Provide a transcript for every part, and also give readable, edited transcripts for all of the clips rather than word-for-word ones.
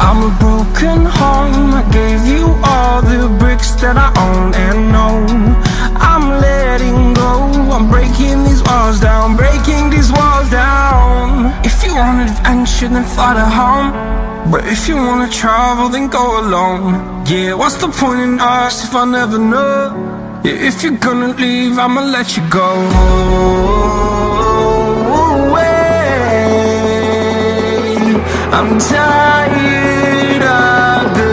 I'm a broken home. I gave you all the bricks that I own and know. I'm letting go. I'm breaking these walls down, breaking these walls down. If you want adventure, then fly to home. But if you wanna travel, then go alone. Yeah, what's the point in us if I never know? Yeah, if you're gonna leave, I'ma let you go. I'm tired of the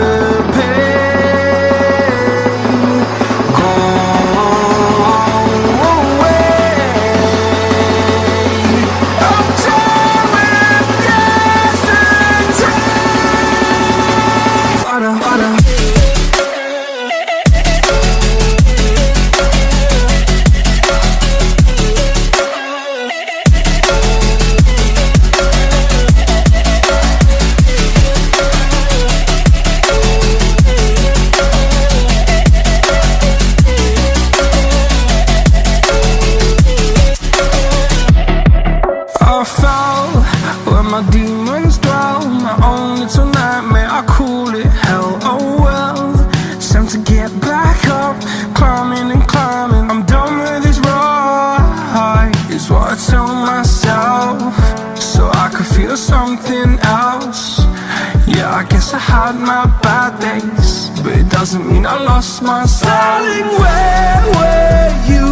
pain. Go away. I'm tired of yesterday. Fada, fada. I fell where my demons dwell. My own little nightmare, I call it hell. Oh well, it's time to get back up. Climbing and climbing, I'm done with this ride, is what I tell myself, so I could feel something else. Yeah, I guess I had my bad days, but it doesn't mean I lost my soul. Darling, where were you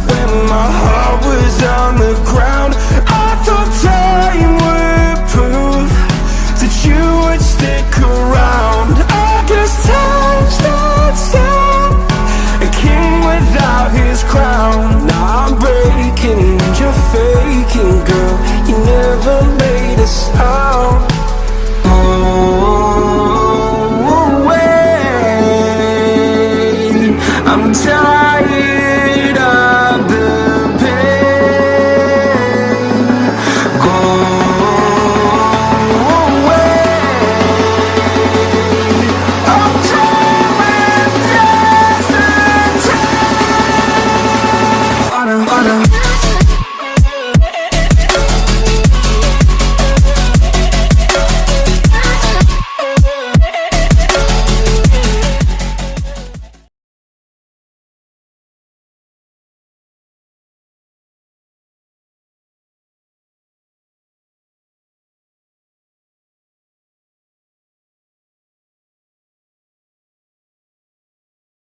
when my heart was on the ground? I thought time would prove that you would stick around. I guess time starts down, a king without his crown. Now I'm breaking and you're faking, girl. You never made a sound. Oh, wait, I'm tired.